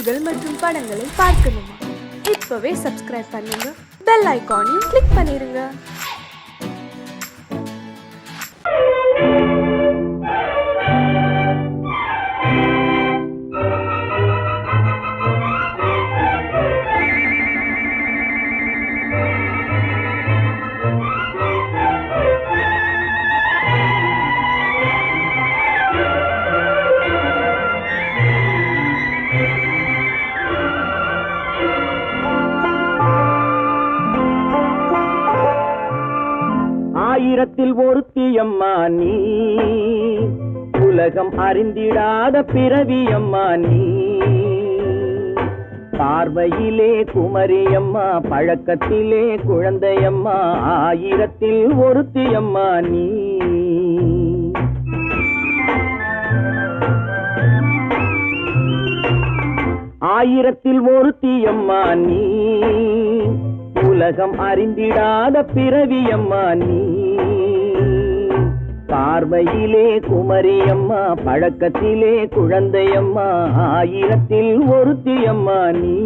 செய்திகள் மற்றும் படங்களை பார்க்கணுமா? இப்பவே சப்ஸ்கிரைப் பண்ணுங்க, பெல் ஐகானையும் கிளிக் பண்ணிருங்க. ஆயிரத்தில் ஒருத்தியம்மா நீ, உலகம் அறிந்திடாத பிறவியம்மா நீ. பார்வையிலே குமரியம்மா, பழக்கத்திலே குழந்தையம்மா, ஆயிரத்தில் ஒருத்தியம்மா நீ. ஆயிரத்தில் ஒருத்தியம்மா நீ, உலகம் அறிந்திடாத பிறவியம்மா நீ. பார்வையிலே குமரியம்மா, பழக்கத்திலே குழந்தையம்மா, ஆயிரத்தில் ஒருத்தியம்மா நீ.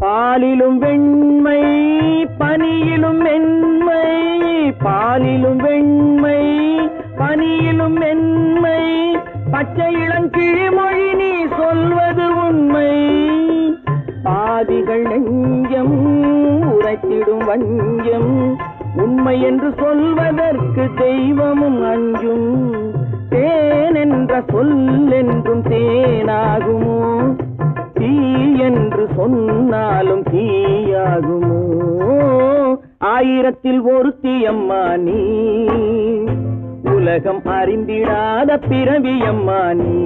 பாலிலும் வெண்மை, பனியிலும் மென்மை, பாலிலும் வெண்மை, பனியிலும் மென்மை, பச்சை இளங்கிழிமொழி நீ சொல்வது உண்மை. பாதிகள் நெஞ்சம் உரைத்திடும் வஞ்சம், உண்மை என்று சொல்வதற்கு தெய்வமும் அஞ்சும். தேன் என்ற சொல் என்றும் தேனாகுமோ, தீ என்று சொன்னாலும் தீயாகுமோ. ஆயிரத்தில் ஒருத்தியம்மா நீ, உலகம் அறிந்திடாத பிறவியம்மா நீ.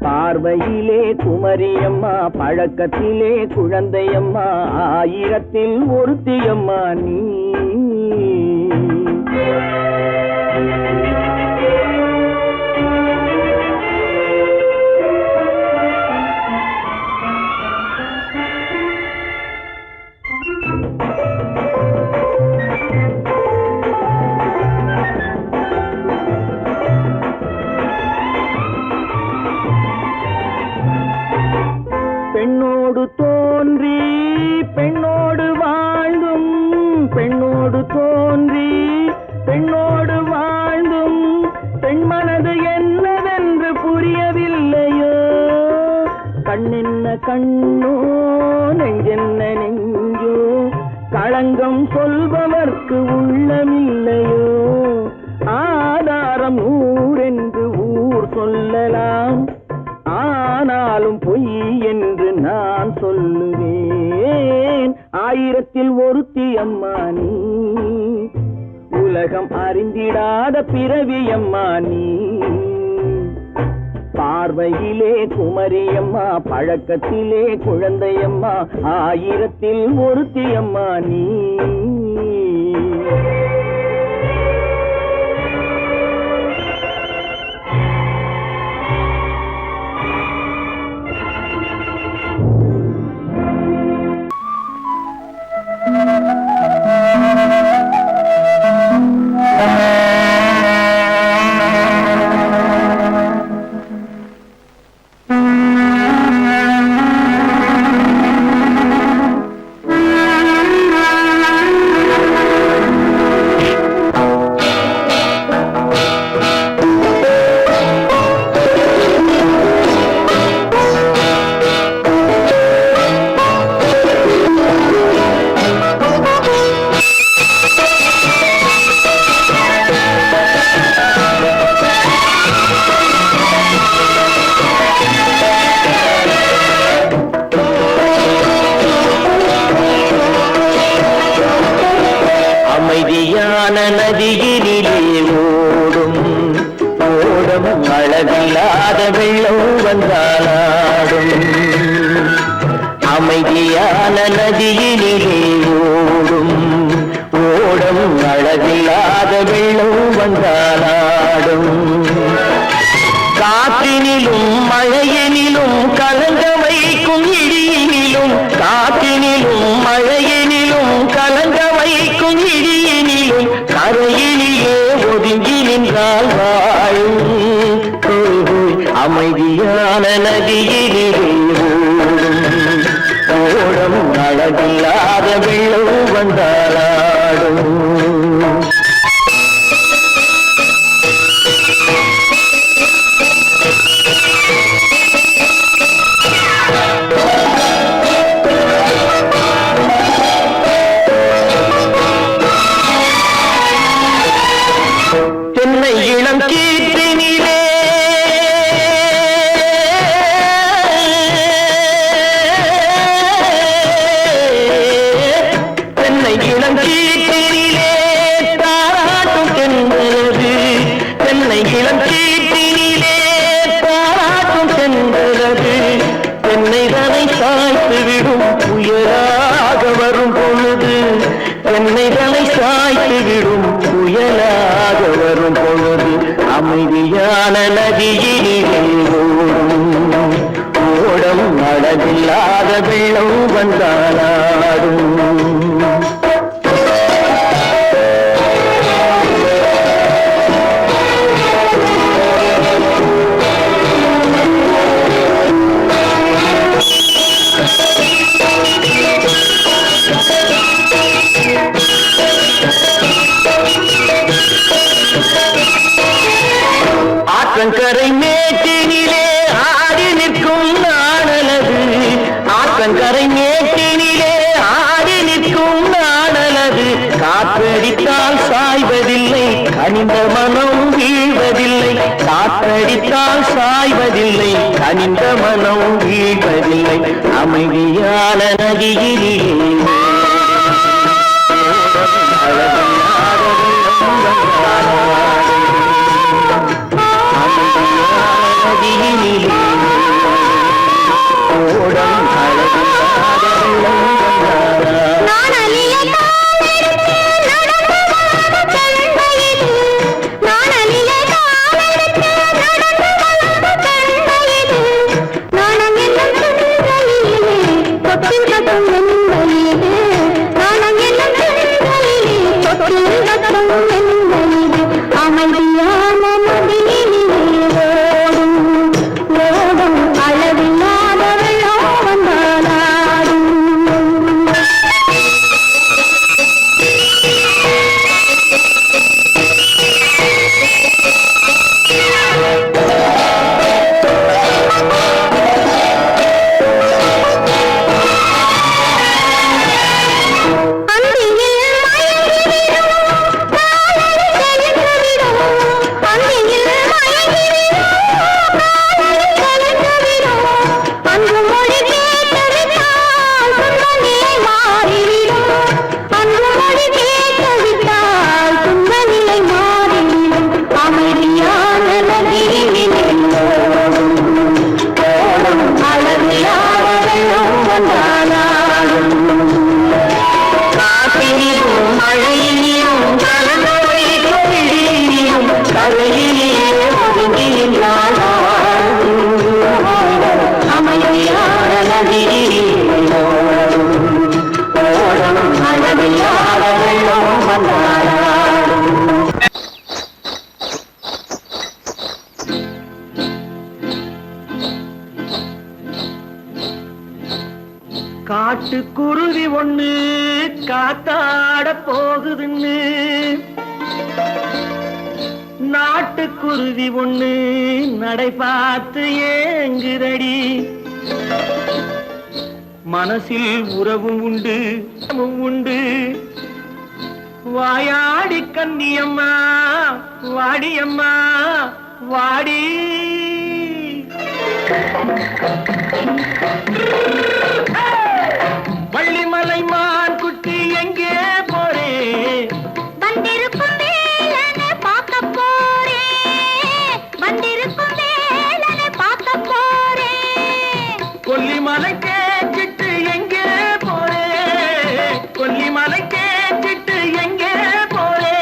பார்வையிலே குமரியம்மா, பழக்கத்திலே குழந்தையம்மா, ஆயிரத்தில் ஒருத்தியம்மா நீ. பெண்ணோடு தோன்றி பெண்ணோடு வாழ்ந்தும், பெண்ணோடு தோன்றி பெண்ணோடு வாழ்ந்தும், பெண் மனது என்னவென்று புரியவில்லையோ. கண்ணென்ன கண்ணோ, நெஞ்சென்ன நெஞ்சோ, களங்கம் சொல்பவர்க்கு உள்ளமில்லையோ. ஆதாரம் ஊரென்று ஊர் சொல்லலாம், ஆனாலும் பொய் என்று நான் சொல்லுவேன். ஆயிரத்தில் ஒருத்தியம்மா நீ, உலகம் அறிந்திடாத பிறவியம்மா நீ. பார்வையிலே குமரியம்மா, பழக்கத்திலே குழந்தையம்மா, ஆயிரத்தில் ஒருத்தியம்மா நீ. நதியினிலே ஓடும் ஓடும் அளவில்லாத வெள்ளம் வந்தாடும். அமைதியான நதியினிலே ஓடும் அழகில்லாத வெள்ளம் வந்தாலாடும் காற்றினிலும் மழையினிலும் கலங்க வைக்கும் இடியினிலும் காற்றினிலும் மழையினிலும் கலங்க வைக்கும் இடியினிலும் கரையினிலே ஒதுங்கி நின்றால் வாழும் அமைதியான நதியினிலே ஓடும் அழகில்லாத வெள்ளம் வந்தாலாடும் தென்னை இளம் கீற்றினிலே தென்னை இளம் கீற்றினிலே தாராட்டும் தென்றலது தென்னை இளம் கீற்றினிலே தாராட்டும் தென்றலது தென்னைதனை சாய்த்து விடும் புயலாக வரும் பொழுது தென்னைதனை சாய்த்து விடும் புயலாக வரும் பொழுது அமைதியான நதியினிலே ஓடம் அழகில்லாத வெள்ளம் வந்தாலாடும் ஆற்றங்கரை மேட்டினிலே ஆடி நிற்கும் நாணலது ஆற்றங்கரை மேட்டினிலே ஆடி நிற்கும் நாணலது காற்றடித்தால் சாய்வதில்லை கனிந்த மனம் வீழ்வதில்லை காற்றடித்தால் சாய்வதில்லை கனிந்த மனம் வீழ்வதில்லை அமைதியான நதியிலே காட்டுக்குருவி ஒண்ணு காத்தாட போகுதுன்னு நாட்டுக்குருவி ஒண்ணு நடை பார்த்து ஏங்குதடி மனசில் உறவும் உண்டு உண்டு வாயாடி கன்னியம்மா வாடியம்மா வாடி வள்ளிமலை மான் குட்டி எங்கே போறே வந்திருக்கும் வேலனை பார்க்க போறே வந்திருக்கும் வேலனை பார்க்க போறே கொல்லிமலை கேட்டுட்டு எங்கே போறே கொல்லிமலை கேட்டுட்டு எங்கே போறே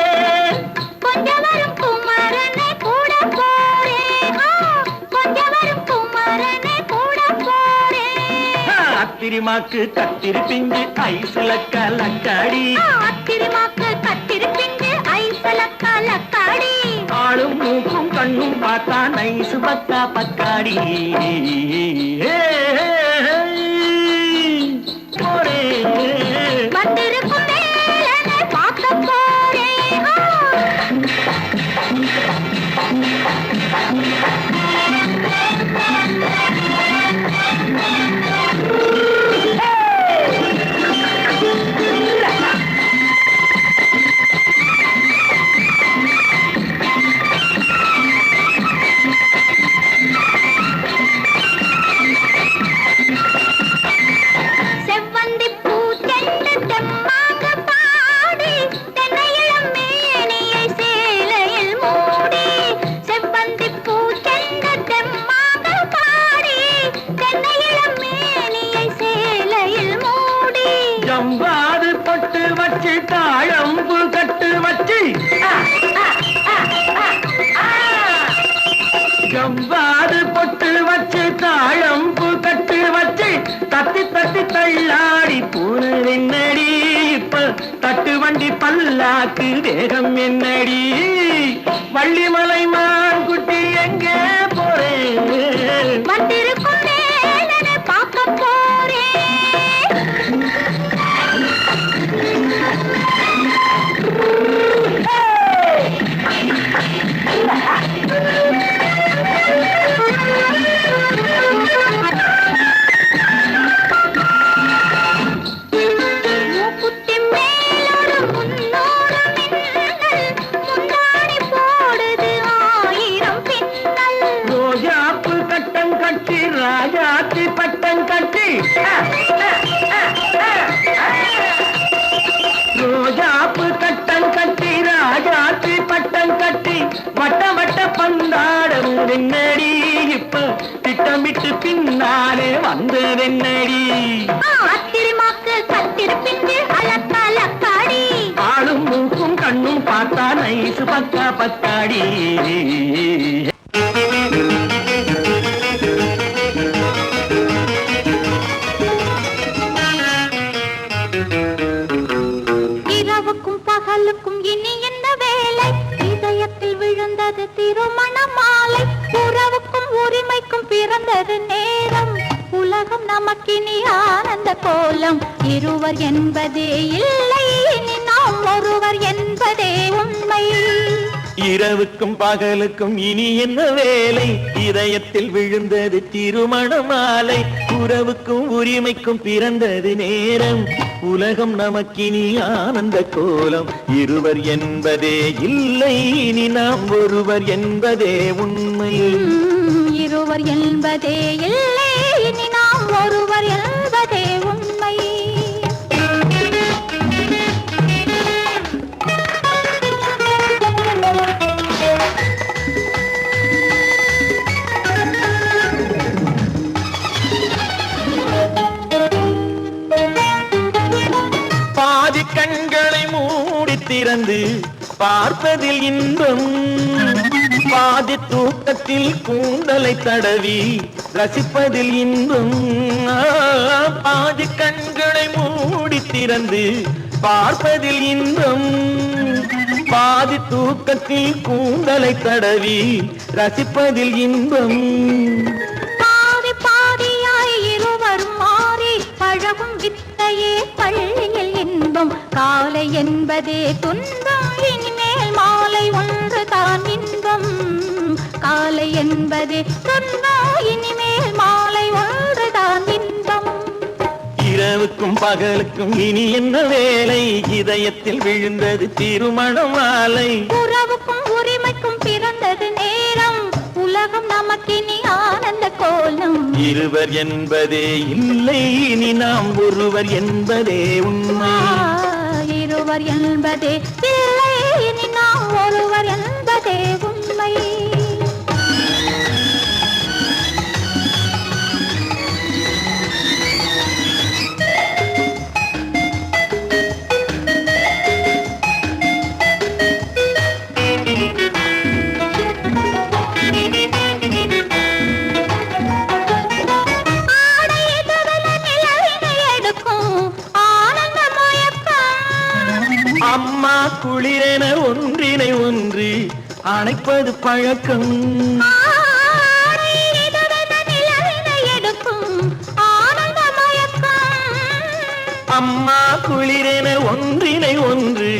அத்திரிமாக்கு கத்திரி பிஞ்சு ஐசுல கலக்காடி அத்திரிமாக்கு கத்திரி பிஞ்சு ஐசுல கலக்காடி ஆளும் மூக்கும் கண்ணும் பார்த்தா நைசு பக்கா பக்காடி வந்திருக்கும் வேலனை பார்க்க போறேன் செவ்வந்தி பூ தெண்டு தெம்மாக பாடி தென்னையிளம் மேனியை சேலையில் மூடி செவ்வந்தி பூ தெண்டு தெம்மாக பாடி தென்னையிளம் மேனியை சேலையில் மூடி ஜம்பாது பொட்டு வச்சு தாழம்பு கட்டு வச்சு ஜம்பாது பொட்டு வச்சு தாழம்பு கட்டு வச்சு தத்தி தத்தி தள்ளாடி பூனு என்னடி இப்ப தட்டு வண்டி பல்லாக்கு வேகம் என்னடி வள்ளிமலை மான் குட்டி எங்கே போறேன் வந்திருக்கும் வேலனை பார்க்க போறேன் மூக்குத்தி மேலோடு முன்னோடு மின்னல் முந்தாடி போடுது ஆயிரம் பின்னல் ரோஜாப்பு கட்டம் கட்டி ராஜாத்தி பட்டம் கட்டி ரோஜாப்பு கட்டம் கட்டி ராஜாத்தி பட்டம் கட்டி வட்ட வட்ட பந்தாடம் வெண்ணடி இப்ப திட்டமிட்டு பின்னாலே வந்து வெண்ணடி அத்திரிமாக்கு கத்திரி பிஞ்சு அலக்காடி ஆளும் மூக்கும் கண்ணும் பார்த்தா நைசு பக்கா பக்காடி இரவுக்கும் பகலுக்கும் இனி என்ன வேலை இதயத்தில் விழுந்தது திருமண மாலை உறவுக்கும் உரிமைக்கும் பிறந்தது நேரம் உலகம் நமக்கினி ஆனந்த கோலம் இருவர் என்பதே இல்லை இனி நாம் ஒருவர் என்பதே உண்மை இரவுக்கும் பகலுக்கும் இனி என்ன வேலை இதயத்தில் விழுந்தது திருமண மாலை உறவுக்கும் உரிமைக்கும் பிறந்தது நேரம் உலகம் நமக்கினி ஆனந்த கோலம் இருவர் என்பதே இல்லை இனி நாம் ஒருவர் என்பதே உண்மை இருவர் என்பதே இல்லை இனி நாம் ஒருவர் என்பதே உண்மை பாதி கண்களை மூடி திறந்து பார்ப்பதில் இன்பம் பாதி தூக்கத்தில் கூந்தலை தடவி ரசிப்பதில் இன்பம் பாதி கண்களை மூடி திறந்து பார்ப்பதில் இன்பம் பாதி தூக்கத்தில் கூந்தலை தடவி ரசிப்பதில் இன்பம் பாதி பாதியாய் இருவரும் மாறி பழகும் வித்தையே பள்ளியில் இன்பம் காலை என்பதே துன்பம் இனிமேல் மாலை ஒன்று தான் இன்பம் காலை என்பதே துன்பம் இனிமேல் மாலை ஒன்று தான் இன்பம் இரவுக்கும் பகலுக்கும் இனி என்ன வேலை இதயத்தில் விழுந்தது திருமண மாலை உறவுக்கும் உரிமைக்கும் பிறந்தது நேரம் உலகம் நமக்கினி ஆனந்த கோலம் இருவர் என்பதே இல்லை இனி நாம் ஒருவர் என்பதே உண்மை இருவர் என்பதே இல்லை இனி நாம் ஒருவர் என்பதே உண்மை ஆடை தவள நிலவினை அம்மா குளிரென ஒன்றினை ஒன்று அணைப்பது பழக்கம். அம்மா குளிரென ஒன்றினை ஒன்று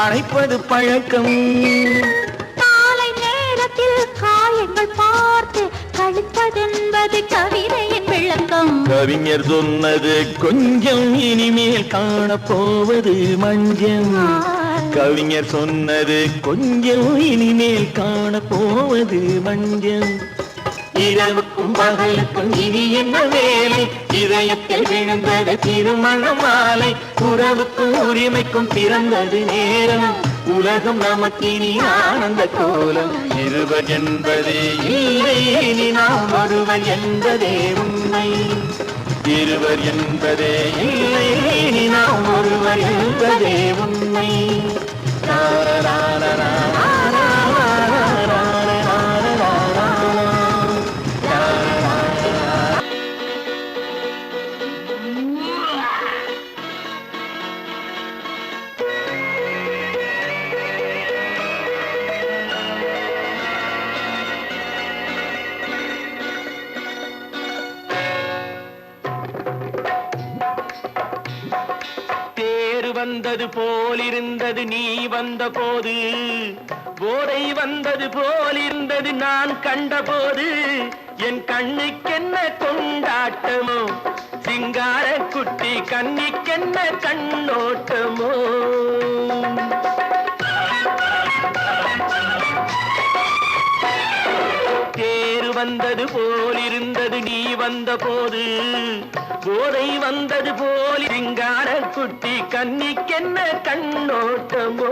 அணைப்பது பழக்கம். காலை நேரத்தில் காயங்கள் பார்த்து கழிப்பதென்பது கவிதையின் விளக்கம். கவிஞர் சொன்னது கொஞ்சம் இனிமேல் காணப்போவது மஞ்சம். கவிஞர் சொன்னது கொஞ்சம் இனிமேல் காணப்போவது மஞ்சம். இரவுக்கும் பகலுக்கும் இனி என்ன வேலை, இதயத்தில் விழுந்தது திருமண மாலை. உறவுக்கும் உரிமைக்கும் பிறந்தது நேரம், உலகம் நமக்கினி ஆனந்த கோலம். இருவர் என்பதே இல்லை இனி நாம் ஒருவர் என்பதே உண்மை. இருவர் என்பதே இல்லை இனி நாம் ஒருவர் என்பதே உண்மை. வந்தது போலிருந்தது நீ வந்த போது, போதை வந்தது போலிருந்தது நான் கண்டபோது. என் கண்ணுக்கென்ன கொண்டாட்டமோ, சிங்கார குட்டி கண்ணிக்கென்ன கண்ணோட்டமோ. தேர் வந்தது போலிருந்தது நீ வந்த போது, போதை வந்தது போல் சிங்கார குட்டி கண்ணிக்கென்ன கண்ணோட்டமோ.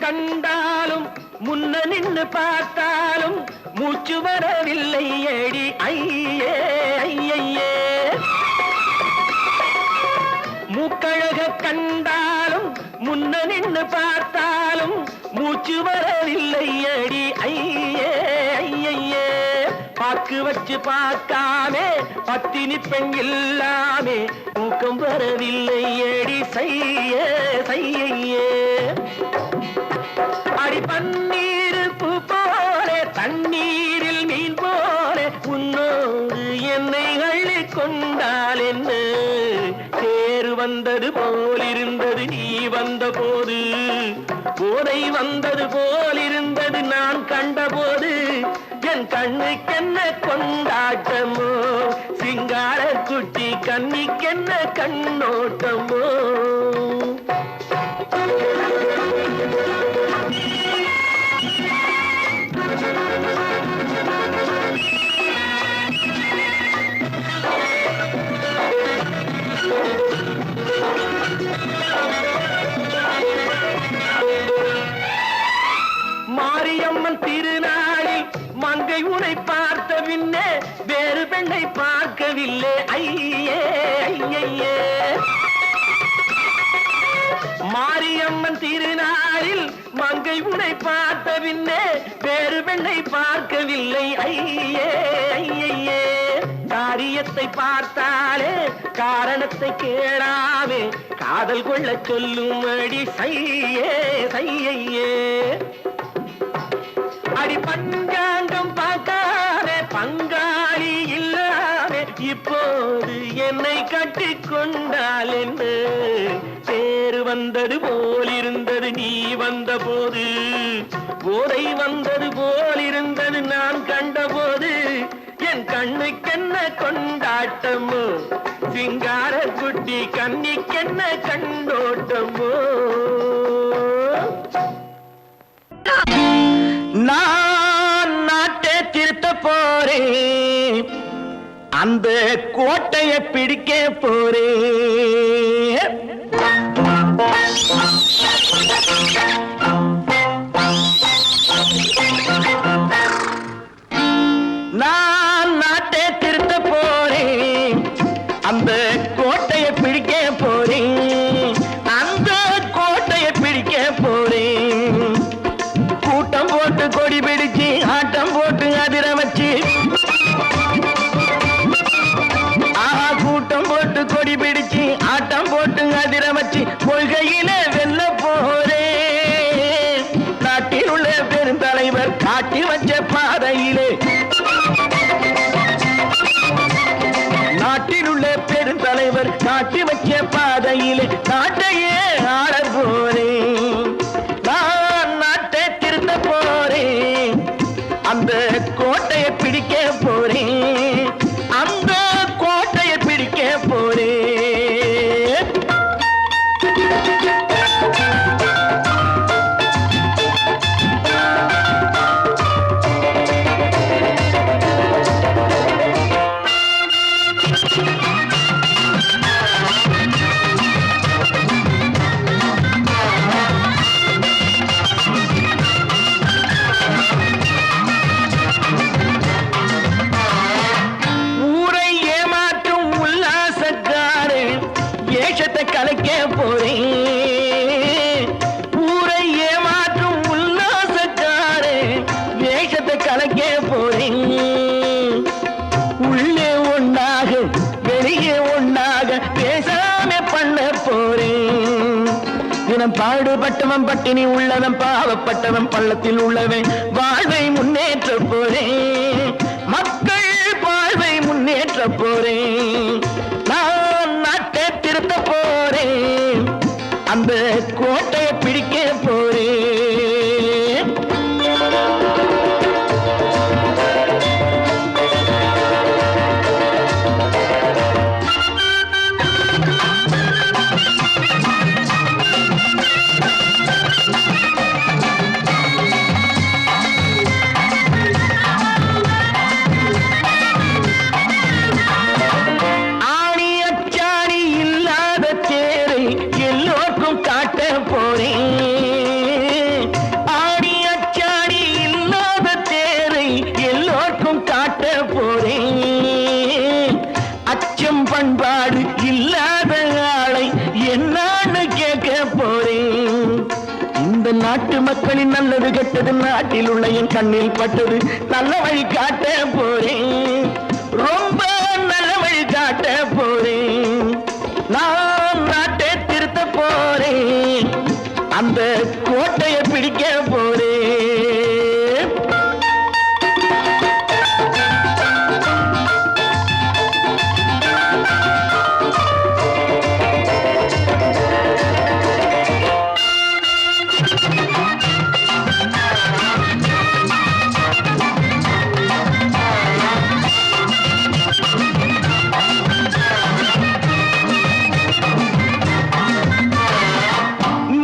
கண்டாலும் முன்ன நின்று பார்த்தாலும் மூச்சு வரவில்லை ஏடி ஐயே ஐயே. மூக்கழக கண்டாலும் முன்ன நின்று பார்த்தாலும் மூச்சு வரவில்லை ஏடி ஐயே ஐயே. பாக்கு வச்சு பார்க்காமே பத்தினி பெண் இல்லாமே தூக்கம் வரவில்லை ஏடி செய்ய செய்யே. அடி பன்னீர் பூ போல தண்ணீரில் மீன் போல உன்னோடு என்னை அள்ளி கொண்டால் என்ன. தேர் வந்தது போலிருந்தது நீ வந்த போது, போதை வந்தது போலிருந்தது நான் கண்டபோது. என் கண்ணுக்கென்ன கொண்டாட்டமோ, சிங்கார குட்டி கண்ணிக்கென்ன கண்ணோட்டமோ. மாரியம்மன் திருநாளில் மங்கை உனை பார்த்த பின்னே வேறு பெண்ணை பார்க்கவில்லை ஐயே ஐயே. மாரியம்மன் திருநாளில் மங்கை உனை பார்த்த பின்னே வேறு பெண்ணை பார்க்கவில்லை ஐயே ஐயே. காரியத்தை பார்த்தாலே காரணத்தை கேளாமே காதல் கொள்ள சொல்லும் அடி சையே சையே. அடி பஞ்சாங்கம் பார்க்காதே பங்காளி இல்லாதே இப்போது என்னை கட்டி கொண்டால் என்று. தேர் வந்தது போலிருந்தது நீ வந்த போது, போதை வந்தது போலிருந்தது நான் கண்டபோது. என் கண்ணுக்கென்ன கொண்டாட்டமோ, சிங்கார குட்டி கண்ணிக்கென்ன கண்ணோட்டமோ. நான் நாட்டை திருத்த போறேன், அந்த கோட்டையை பிடிக்க போறேன். கொள்கையிலே வெல்ல போறேன். நாட்டில் உள்ள பெருந்தலைவர் காட்டி வச்ச பாதையிலே, நாட்டில் உள்ள பெருந்தலைவர் காட்டி வச்ச பாதையிலே நாட்டையே ஆள போறேன். நான் நாட்டை திருத்த போறேன், அந்த கோட்டையை பிடிக்க போறேன், அந்த கோட்டையை பிடிக்க போறேன். ஊரை ஏமாற்றும் உல்லாசக்காரு ஏஷத்தை கலைக்க போறேன். ஊரை ஏமாற்றும் உல்லாசக்காரு ஏஷத்தை கலைக்க போறேன். உள்ளே ஒண்ணாக வெளியே ஒண்ணாக பேசாம பண்ண போறேன். தினம் பாடுபட்டவன் பட்டினி உள்ளவன் பாவப்பட்டவன் பள்ளத்தில் உள்ளவன் வாழ்வை முன்னேற்ற போறேன். மக்கள் வாழ்வை முன்னேற்ற போறேன். நான் நாட்டை திருத்த போறேன், அந்த கோட்டையை பிடிக்க போறேன். ஆணி அச்சாணி இல்லாத தேரை எல்லோருக்கும் காட்ட போறேன். ஆணி அச்சாணி இல்லாத தேரை எல்லோருக்கும் காட்ட போறேன். அச்சம் பண்பாடு இல்லாத ஆளை என்னான்னு கேட்க போறேன். இந்த நாட்டு மக்களின் நல்லது கெட்டது நாட்டில் உள்ள என் கண்ணில் பட்டது நல்ல வழி காட்ட போறேன். ரொம்ப நல்ல வழி காட்ட போறேன். நான் நாட்டை திருத்த போறேன், அந்த கோட்டையை பிடிக்க போறேன்.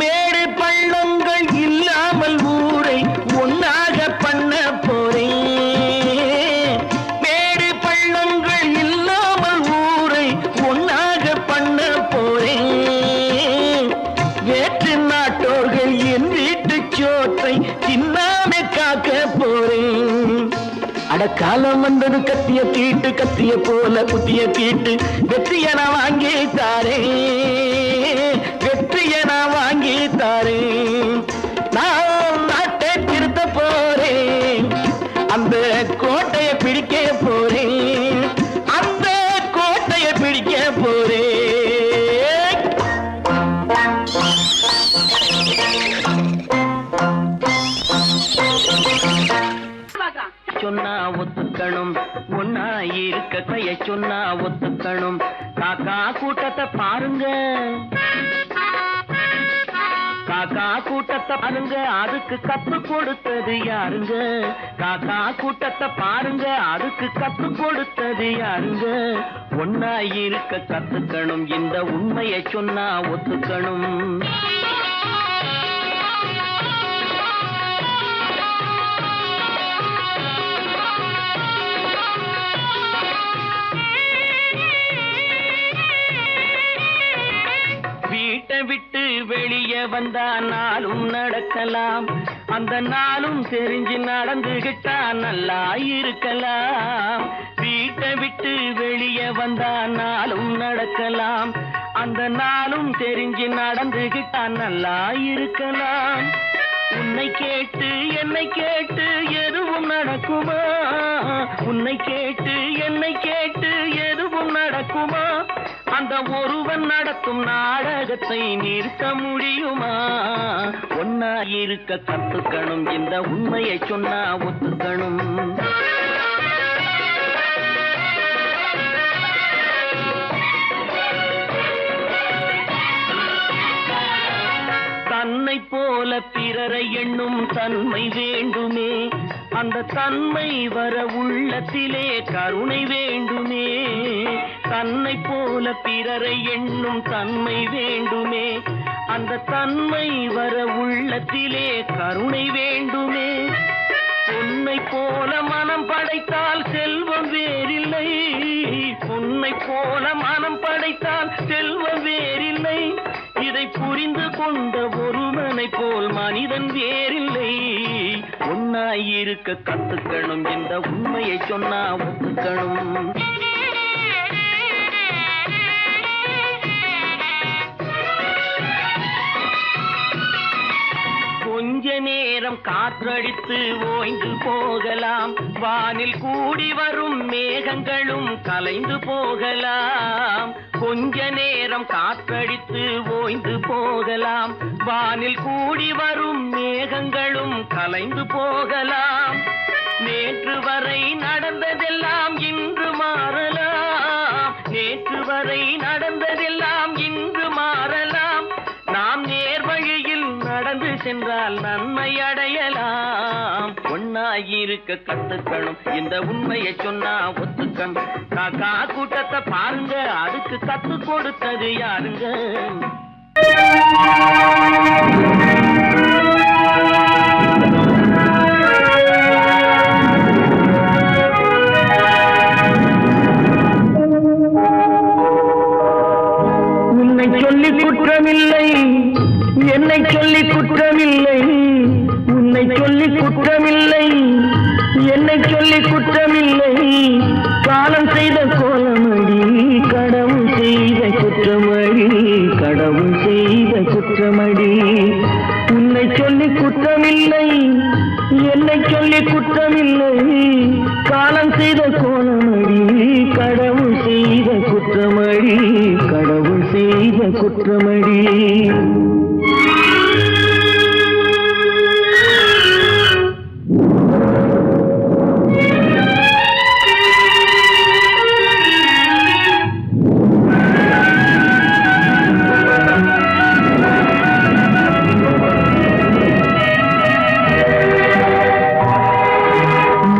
மேடு பள்ளங்கள் இல்லாமல் ஊரை ஒன்னாக பண்ண போறேன். மேடு பள்ளங்கள் இல்லாமல் ஊரை ஒன்னாக பண்ண போறேன். வேற்று நாட்டோர்கள் என் வீட்டு சோற்றை தின்னாமே காக்க போறேன். அடக்காலம் வந்தது கத்திய தீட்டு, கத்திய போல புத்திய தீட்டு வெற்றிய நான் வாங்கி தாரேன், வெற்றிய நான் வாங்கி தாரேன். நான் நாட்டை திருத்த போறேன், அந்த கோட்டையை பிடிக்க போறேன், அந்த கோட்டையை பிடிக்க போறேன். சொன்னா ஒத்துக்கணும், ஒன்னா இருக்க கைய சொன்னா ஒத்துக்கணும். காக்கா கூட்டத்தை பாருங்க, காக்கா கூட்டத்தை பாருங்க, அதுக்கு கத்து கொடுத்தது யாருங்க? காக்கா கூட்டத்தை பாருங்க, அதுக்கு கத்து கொடுத்தது யாருங்க? ஒன்னா இருக்க கத்துக்கணும், இந்த உண்மையை சொன்னா ஒத்துக்கணும். வீட்டை விட்டு வெளியே வந்தா நாளும் நடக்கலாம், அந்த நாளும் தெரிஞ்சு நடந்துகிட்டா நல்லா இருக்கலாம். வீட்டை விட்டு வெளியே வந்தா நாளும் நடக்கலாம், அந்த நாளும் தெரிஞ்சு நடந்துகிட்டா நல்லா இருக்கலாம். உன்னை கேட்டு என்னை கேட்டு எதுவும் நடக்குமா? உன்னை கேட்டு என்னை கேட்டு எதுவும் நடக்குமா? அந்த ஒருவன் நடத்தும் நாடகத்தை நிறுத்த முடியுமா? ஒன்னா இருக்க கத்துக்கணும், இந்த உண்மையை சொன்னா ஒத்துக்கணும். தன்னை போல பிறரை எண்ணும் தன்மை வேண்டுமே, அந்த தன்மை வர உள்ளத்திலே கருணை வேண்டுமே. தன்னை போல பிறரை எண்ணும் தன்மை வேண்டுமே, அந்த தன்மை வர உள்ளத்திலே கருணை வேண்டுமே. பொன்னை போல மனம் படைத்தால் செல்வம் வேறில்லை, பொன்னை போல மனம் படைத்தால் செல்வம் வேறில்லை. இதை புரிந்து கொண்ட ஒருவனை போல் மனிதன் வேறில்லை. ஒன்னாயிருக்க கத்துக்கணும், இந்த உண்மையை சொன்னா ஒத்துக்கணும். கொஞ்ச நேரம் காற்றடித்து ஓய்ந்து போகலாம், வானில் கூடி வரும் மேகங்களும் கலைந்து போகலாம். கொஞ்ச நேரம் காற்றடித்து ஓய்ந்து போகலாம், வானில் கூடி வரும் மேகங்களும் கலைந்து போகலாம். நேற்று வரை நடந்ததெல்லாம் இன்று மாறலாம், நேற்று வரை நடந்ததெல்லாம் இன்று மாறலாம். நாம் நேர் வழியில் நடந்து சென்றால் நன்மை அடையலாம். ஒன்னாயிருக்க கத்துக்கணும், இந்த உண்மையை சொன்னா ஒத்துக்கணும். காக்கா கூட்டத்தை பாருங்க, அதுக்கு கத்து கொடுத்தது யாருங்க? உன்னை சொல்லி குற்றமில்லை, என்னை சொல்லி குற்றமில்லை, உன்னை சொல்லி குற்றமில்லை, என்னை சொல்லி குற்றமில்லை. காலம் செய்த கோலமடி, கடவுள் செய்த குற்றமடி, கடவுள் செய்த குற்றமடி. உன்னை சொல்லி குற்றமில்லை, என்னை சொல்லி குற்றமில்லை. காலம் செய்த கோலமடி, கடவுள் செய்த குற்றமடி, கடவுள் செய்த குற்றமடி.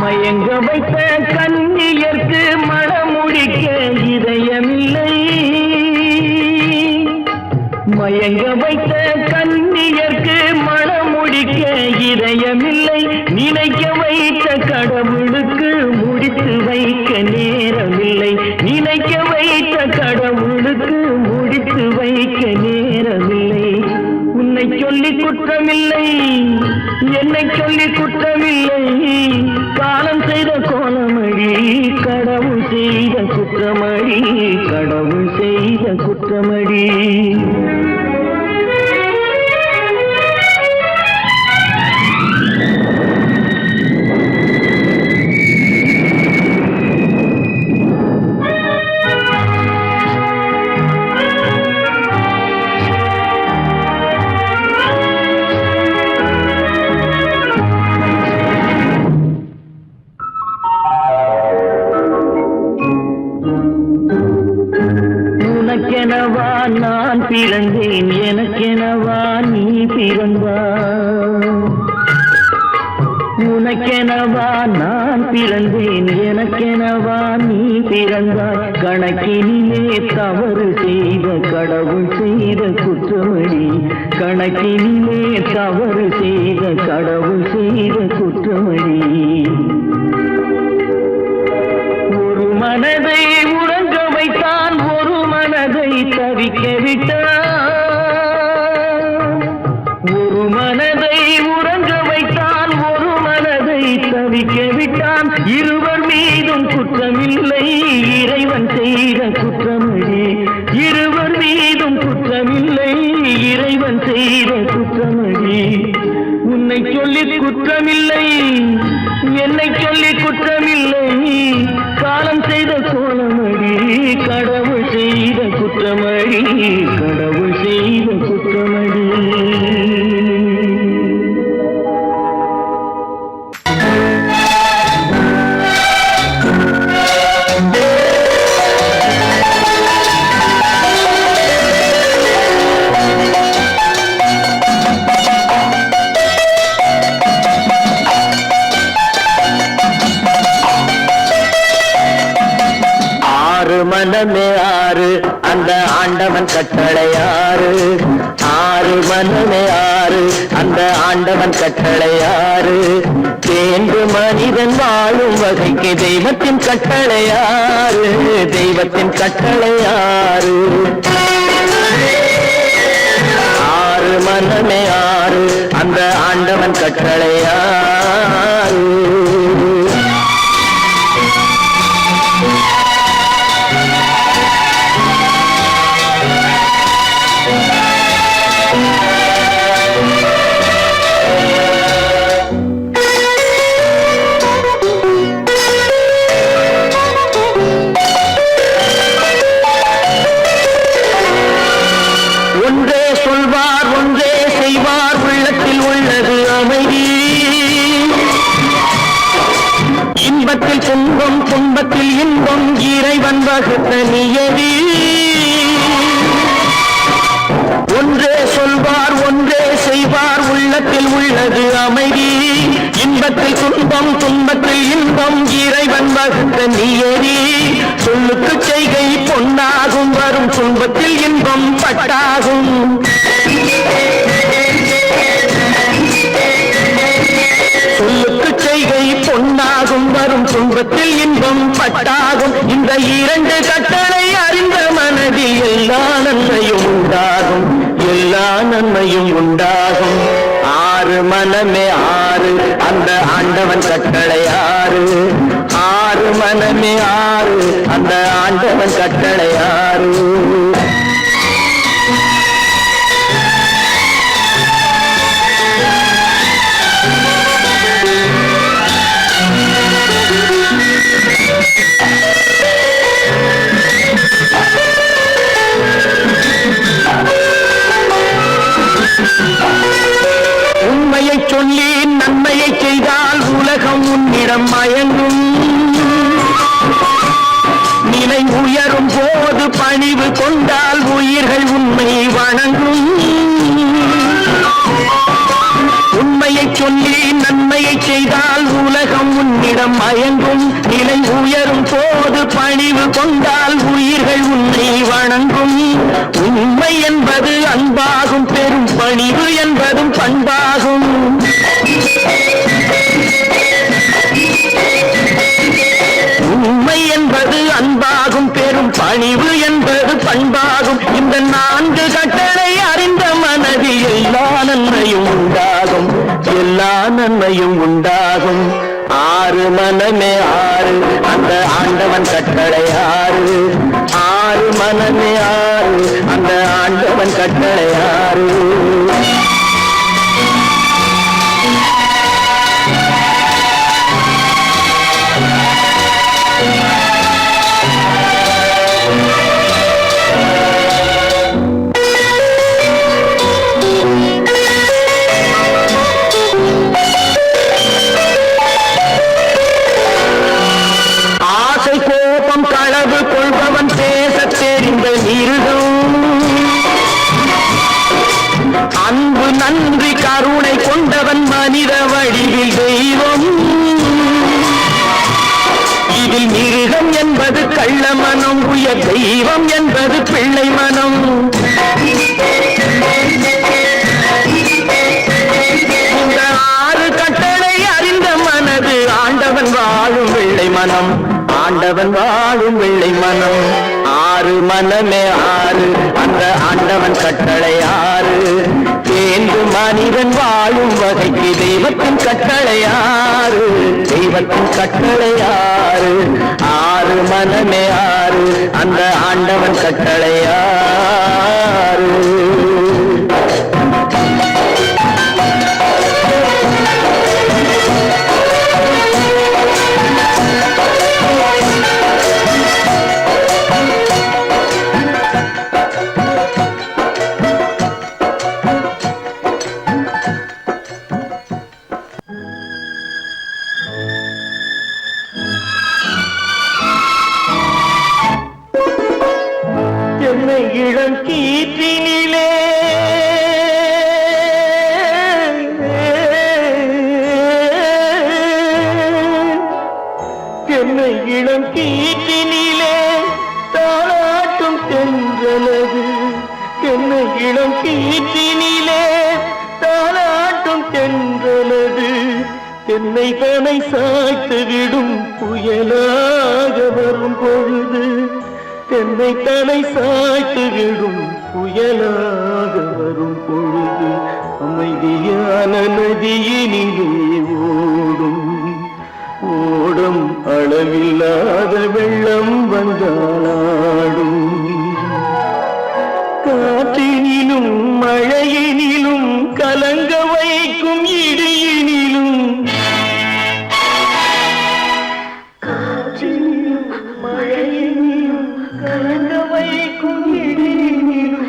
மயங்க வைத்த கண்ணியர்க்கு மனமுடிக்க இதயமில்லை, மயங்க வைத்த கண்ணியர்க்கு மனமுடிக்க இதயமில்லை. நினைக்க வைத்த கடவுளுக்கு முடித்து வைக்க நேரமில்லை, நினைக்க வைத்த கடவுளுக்கு முடித்து வைக்க நேரமில்லை. உன்னை சொல்லி குற்றமில்லை, என்னை சொல்லி குற்றமில்லை. காலம் செய்த கோலமடி, கடவுள் செய்த குற்றமடி, கடவுள் செய்த குற்றமடி. உனக்கெனவா நான் பிறந்தேன், எனக்கெனவா நீ பிறந்தாய். உனக்கெனவா நான் பிறந்தேன், எனக்கெனவா நீ பிறந்தாய். கணக்கினிலே தவறு செய்த கடவுள் செய்த குற்றமடி, கணக்கினிலே தவறு செய்த கடவுள் செய்த குற்றமடி. ஒரு மனதை உறங்க வைத்தான், ஒரு மனதை தவிக்க விட்டான். ஒரு மனதை உறங்க வைத்தான், ஒரு மனதை தவிக்க விட்டான். இருவர் மீதும் குற்றமில்லை, இறைவன் செய்த குற்றமடி. இருவர் மீதும் குற்றமில்லை, இறைவன் செய்த குற்றமடி. உன்னை சொல்லி குற்றமில்லை, என்னை சொல்லி குற்றமில்லை. காலம் செய்த கோலமடி, கடவுள் செய்த குற்றம். மனமே ஆறு அந்த ஆண்டவன் கட்டளை ஆறு ஆறு மனமே ஆறு அந்த ஆண்டவன் கட்டளை ஆறு தேர்ந்து மனிதன் வாழும் வகைக்கு தெய்வத்தின் கட்டளை ஆறு தெய்வத்தின் கட்டளை ஆறு ஆறு மனமே ஆறு அந்த ஆண்டவன் கட்டளை ஆறு ஒன்றே சொல்வார் ஒன்றே செய்வார் உள்ளத்தில் உள்ளது அமைதி இன்பத்தில் துன்பம் துன்பத்தில் இன்பம் இறைவன் வகுத்த நியதி ஒன்றே சொல்வார் ஒன்றே செய்வார் உள்ளத்தில் உள்ளது அமைதி இன்பத்தில் துன்பம் துன்பத்தில் இன்பம் இறைவன் வகுத்த நியதி சொல்லுக்கு செய்கை பொன்னாகும் வரும் துன்பத்தில் இன்பம் பட்டாகும் சொல்லுக்கு செய்கை பொன்னாகும் வரும் துன்பத்தில் இன்பம் பட்டாகும் இந்த இரண்டு கட்டளை அறிந்த மனதில் எல்லா நன்மையும் உண்டாகும் எல்லா நன்மையும் உண்டாகும் ஆறு மனமே ஆறு அந்த ஆண்டவன் கட்டளை ஆறு ஆறு மனமே ஆறு அந்த ஆண்டவன் கட்டளை ஆறு உண்மையை சொல்லி நன்மையை செய்தால் உலகம் உன்னிடம் மயங்கும் நிலை உயரும் போது பணிவு கொண்டால் உயிர்கள் உண்மை வணங்கும் உண்மையை சொல்லி நன்மையை செய்தால் உலகம் உன்னிடம் மயங்கும் நிலை உயரும் போது பணிவு கொண்டால் உயிர்கள் உன்னை வணங்கும் உண்மை என்பது அன்பாகும் பெரும் பணிவு என்பதும் பண்பாகும் உண்மை என்பது அன்பாகும் பெரும் பணிவு என்பது பண்பாகும் இந்த நான்கு கட்டளை அறிந்த மனதில் எல்லா நன்மையும் உண்டாகும் எல்லா நன்மையும் உண்டாகும் ஆறு மனமே ஆறு அந்த ஆண்டவன் கட்டளை ஆறு ஆறு மனமே ஆறு அந்த ஆண்டவன் கட்டளை ஆறு களவு கொள்பவன் பேச தெரிந்த மிருகம் அன்பு நன்றி கருணை கொண்டவன் மனித வடிவில் தெய்வம் இதில் மிருகம் என்பது கள்ள மனம் உயர் தெய்வம் என்பது பிள்ளை மனம் இந்த ஆறு கட்டளை அறிந்த மனது ஆண்டவன் வாழும் வெள்ளை மனம் ஆண்டவன் வாழும் வெள்ளை மனம் ஆறு மனமே ஆறு அந்த ஆண்டவன் கட்டளை ஆறு தேர்ந்து மனிதன் வாழும் வகைக்கு தெய்வத்தின் கட்டளை ஆறு தெய்வத்தின் கட்டளை ஆறு ஆறு மனமே ஆறு அந்த ஆண்டவன் கட்டளை ஆறு இளம் கீற்றினிலே என்னை இளம் கீற்றினிலே தாளாட்டும் தென்றலது என்னை இளம் கீற்றினிலே தாளாட்டும் தென்றலது என்னை தனை சாய்த்து விடும் புயலாக வரும் பொழுது என்னை தனை சாய்த்து விடும் புயலாக வரும் பொழுது அமைதியான நதியினிலே ஓடும் ஓடும் அளவில்லாத வெள்ளம் வந்தாடும் காற்றினிலும் மழையினிலும் கலங்க வைக்கும் இடியினிலும் காற்றினிலும் மழையினிலும் கலங்க வைக்கும் இடியினிலும்